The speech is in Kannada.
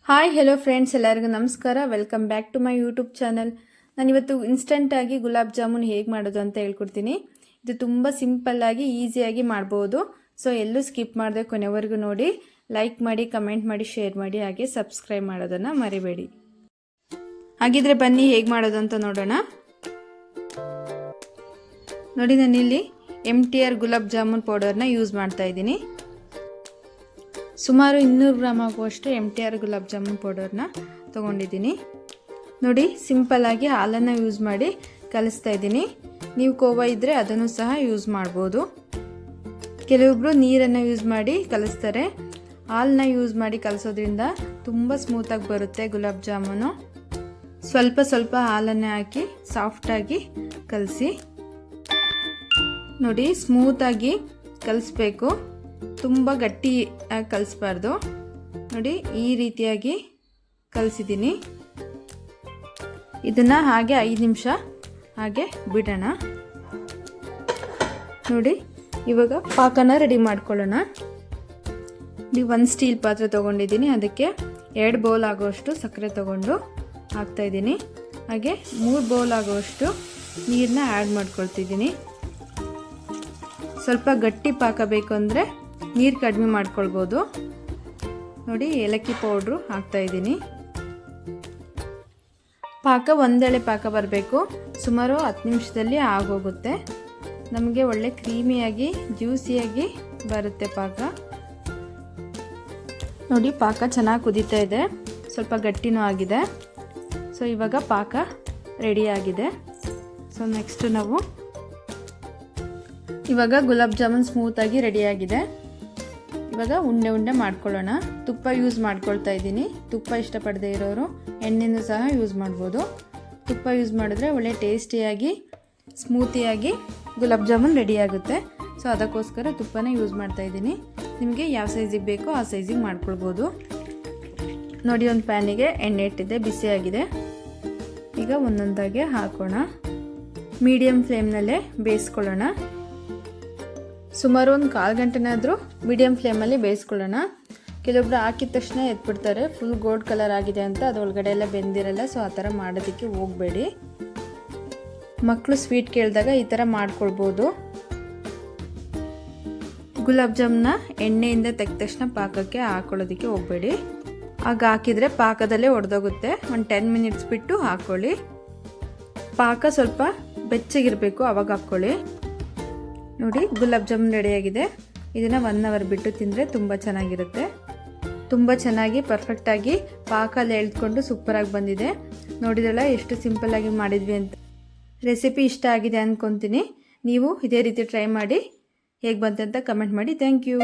ಹಾಯ್ ಹೆಲೋ ಫ್ರೆಂಡ್ಸ್, ಎಲ್ಲರಿಗೂ ನಮಸ್ಕಾರ. Welcome back to my YouTube channel. ನಾನಿವತ್ತು ಇನ್ಸ್ಟಂಟಾಗಿ ಗುಲಾಬ್ ಜಾಮೂನ್ ಹೇಗೆ ಮಾಡೋದು ಅಂತ ಹೇಳ್ಕೊಡ್ತೀನಿ. ಇದು ತುಂಬ ಸಿಂಪಲ್ಲಾಗಿ ಈಸಿಯಾಗಿ ಮಾಡ್ಬೋದು. ಸೊ ಎಲ್ಲೂ ಸ್ಕಿಪ್ ಮಾಡದೆ ಕೊನೆವರೆಗೂ ನೋಡಿ. ಲೈಕ್ ಮಾಡಿ, ಕಮೆಂಟ್ ಮಾಡಿ, ಶೇರ್ ಮಾಡಿ, ಹಾಗೆ ಸಬ್ಸ್ಕ್ರೈಬ್ ಮಾಡೋದನ್ನು ಮರಿಬೇಡಿ. ಹಾಗಿದ್ರೆ ಬನ್ನಿ ಹೇಗೆ ಮಾಡೋದು ಅಂತ ನೋಡೋಣ. ನೋಡಿ, ನಾನಿಲ್ಲಿ MTR ಗುಲಾಬ್ ಜಾಮೂನ್ ಪೌಡರ್ನ ಯೂಸ್ ಮಾಡ್ತಾ ಇದ್ದೀನಿ. ಸುಮಾರು 200 ಗ್ರಾಮ್ ಆಗುವಷ್ಟು MTR ಗುಲಾಬ್ ಜಾಮೂನ್ ಪೌಡರ್ನ ತೊಗೊಂಡಿದ್ದೀನಿ. ನೋಡಿ, ಸಿಂಪಲ್ಲಾಗಿ ಹಾಲನ್ನು ಯೂಸ್ ಮಾಡಿ ಕಲಿಸ್ತಾ ಇದ್ದೀನಿ. ನೀವು ಕೋವಾ ಇದ್ದರೆ ಅದನ್ನು ಸಹ ಯೂಸ್ ಮಾಡ್ಬೋದು. ಕೆಲವೊಬ್ಬರು ನೀರನ್ನು ಯೂಸ್ ಮಾಡಿ ಕಲಿಸ್ತಾರೆ. ಹಾಲನ್ನ ಯೂಸ್ ಮಾಡಿ ಕಲಿಸೋದ್ರಿಂದ ತುಂಬ ಸ್ಮೂತಾಗಿ ಬರುತ್ತೆ ಗುಲಾಬ್ ಜಾಮೂನು. ಸ್ವಲ್ಪ ಸ್ವಲ್ಪ ಹಾಲನ್ನು ಹಾಕಿ ಸಾಫ್ಟಾಗಿ ಕಲಸಿ. ನೋಡಿ, ಸ್ಮೂತಾಗಿ ಕಲಿಸ್ಬೇಕು, ತುಂಬ ಗಟ್ಟಿಯಾಗಿ ಕಲಿಸ್ಬಾರ್ದು. ನೋಡಿ, ಈ ರೀತಿಯಾಗಿ ಕಲಿಸಿದ್ದೀನಿ. ಇದನ್ನು ಹಾಗೆ 5 ನಿಮಿಷ ಹಾಗೆ ಬಿಡೋಣ. ನೋಡಿ, ಇವಾಗ ಪಾಕನ ರೆಡಿ ಮಾಡ್ಕೊಳ್ಳೋಣ. ಒಂದು ಸ್ಟೀಲ್ ಪಾತ್ರೆ ತೊಗೊಂಡಿದ್ದೀನಿ. ಅದಕ್ಕೆ 2 ಬೌಲ್ ಆಗುವಷ್ಟು ಸಕ್ಕರೆ ತೊಗೊಂಡು ಹಾಕ್ತಾಯಿದ್ದೀನಿ. ಹಾಗೆ 3 ಬೌಲ್ ಆಗುವಷ್ಟು ನೀರನ್ನ ಆ್ಯಡ್ ಮಾಡ್ಕೊಳ್ತಿದ್ದೀನಿ. ಸ್ವಲ್ಪ ಗಟ್ಟಿ ಪಾಕ ಬೇಕು ಅಂದರೆ ನೀರು ಕಡಿಮೆ ಮಾಡ್ಕೊಳ್ಬೋದು. ನೋಡಿ, ಏಲಕ್ಕಿ ಪೌಡ್ರು ಹಾಕ್ತಾಯಿದ್ದೀನಿ. ಪಾಕ ಒಂದೆಳೆ ಪಾಕ ಬರಬೇಕು. ಸುಮಾರು 10 ನಿಮಿಷದಲ್ಲಿ ಆಗೋಗುತ್ತೆ. ನಮಗೆ ಒಳ್ಳೆ ಕ್ರೀಮಿಯಾಗಿ ಜ್ಯೂಸಿಯಾಗಿ ಬರುತ್ತೆ ಪಾಕ. ನೋಡಿ, ಪಾಕ ಚೆನ್ನಾಗಿ ಕುದೀತಾ ಇದೆ, ಸ್ವಲ್ಪ ಗಟ್ಟಿನೂ ಆಗಿದೆ. ಸೊ ಇವಾಗ ಪಾಕ ರೆಡಿಯಾಗಿದೆ. ಸೊ ನೆಕ್ಸ್ಟ್ ನಾವು ಇವಾಗ ಗುಲಾಬ್ ಜಾಮೂನ್ ಸ್ಮೂತಾಗಿ ರೆಡಿಯಾಗಿದೆ. ಇವಾಗ ಉಂಡೆ ಉಂಡೆ ಮಾಡ್ಕೊಳ್ಳೋಣ. ತುಪ್ಪ ಯೂಸ್ ಮಾಡ್ಕೊಳ್ತಾ ಇದ್ದೀನಿ. ತುಪ್ಪ ಇಷ್ಟಪಡದೇ ಇರೋರು ಎಣ್ಣೆನೂ ಸಹ ಯೂಸ್ ಮಾಡ್ಬೋದು. ತುಪ್ಪ ಯೂಸ್ ಮಾಡಿದ್ರೆ ಒಳ್ಳೆ ಟೇಸ್ಟಿಯಾಗಿ ಸ್ಮೂತಿಯಾಗಿ ಗುಲಾಬ್ ಜಾಮೂನ್ ರೆಡಿಯಾಗುತ್ತೆ. ಸೊ ಅದಕ್ಕೋಸ್ಕರ ತುಪ್ಪನ ಯೂಸ್ ಮಾಡ್ತಾ ಇದ್ದೀನಿ. ನಿಮಗೆ ಯಾವ ಸೈಜಿಗೆ ಬೇಕೋ ಆ ಸೈಜಿಗೆ ಮಾಡ್ಕೊಳ್ಬೋದು. ನೋಡಿ, ಒಂದು ಪ್ಯಾನಿಗೆ ಎಣ್ಣೆ ಇಟ್ಟಿದ್ದೆ, ಬಿಸಿಯಾಗಿದೆ. ಈಗ ಒಂದೊಂದಾಗೆ ಹಾಕೋಣ. ಮೀಡಿಯಮ್ ಫ್ಲೇಮ್ನಲ್ಲೇ ಬೇಯಿಸ್ಕೊಳ್ಳೋಣ. ಸುಮಾರು ಒಂದು 1/4 ಗಂಟೆನಾದರೂ ಮೀಡಿಯಮ್ ಫ್ಲೇಮಲ್ಲಿ ಬೇಯಿಸ್ಕೊಳ್ಳೋಣ. ಕೆಲವೊಬ್ರು ಹಾಕಿದ ತಕ್ಷಣ ಎತ್ಬಿಡ್ತಾರೆ, ಫುಲ್ ಗೋಲ್ಡ್ ಕಲರ್ ಆಗಿದೆ ಅಂತ. ಅದು ಒಳಗಡೆ ಎಲ್ಲ ಬೆಂದಿರಲ್ಲ. ಸೊ ಆ ಥರ ಮಾಡೋದಕ್ಕೆ ಹೋಗಬೇಡಿ. ಮಕ್ಕಳು ಸ್ವೀಟ್ ಕೇಳಿದಾಗ ಈ ಥರ ಮಾಡ್ಕೊಳ್ಬೋದು. ಗುಲಾಬ್ ಜಾಮೂನ್ನ ಎಣ್ಣೆಯಿಂದ ತೆಗೆದ ತಕ್ಷಣ ಪಾಕಕ್ಕೆ ಹಾಕೊಳ್ಳೋದಕ್ಕೆ ಹೋಗಬೇಡಿ. ಆಗ ಹಾಕಿದರೆ ಪಾಕದಲ್ಲೇ ಒಡೆದೋಗುತ್ತೆ. ಒಂದು 10 ಮಿನಿಟ್ಸ್ ಬಿಟ್ಟು ಹಾಕ್ಕೊಳ್ಳಿ. ಪಾಕ ಸ್ವಲ್ಪ ಬೆಚ್ಚಗಿರಬೇಕು, ಆವಾಗ ಹಾಕ್ಕೊಳ್ಳಿ. ನೋಡಿ, ಗುಲಾಬ್ ಜಾಮೂನ್ ರೆಡಿಯಾಗಿದೆ. ಇದನ್ನು 1 ಅವರ್ ಬಿಟ್ಟು ತಿಂದರೆ ತುಂಬ ಚೆನ್ನಾಗಿರುತ್ತೆ. ತುಂಬ ಚೆನ್ನಾಗಿ ಪರ್ಫೆಕ್ಟಾಗಿ ಪಾಕಲ್ಲಿ ಎಳೆದುಕೊಂಡು ಸೂಪರಾಗಿ ಬಂದಿದೆ. ನೋಡಿದ್ರಲ್ಲ ಎಷ್ಟು ಸಿಂಪಲ್ಲಾಗಿ ಮಾಡಿದ್ವಿ ಅಂತ. ರೆಸಿಪಿ ಇಷ್ಟ ಆಗಿದೆ ಅಂದ್ಕೊತೀನಿ. ನೀವು ಇದೇ ರೀತಿ ಟ್ರೈ ಮಾಡಿ. ಹೇಗೆ ಬಂತಂತ ಕಮೆಂಟ್ ಮಾಡಿ. Thank you.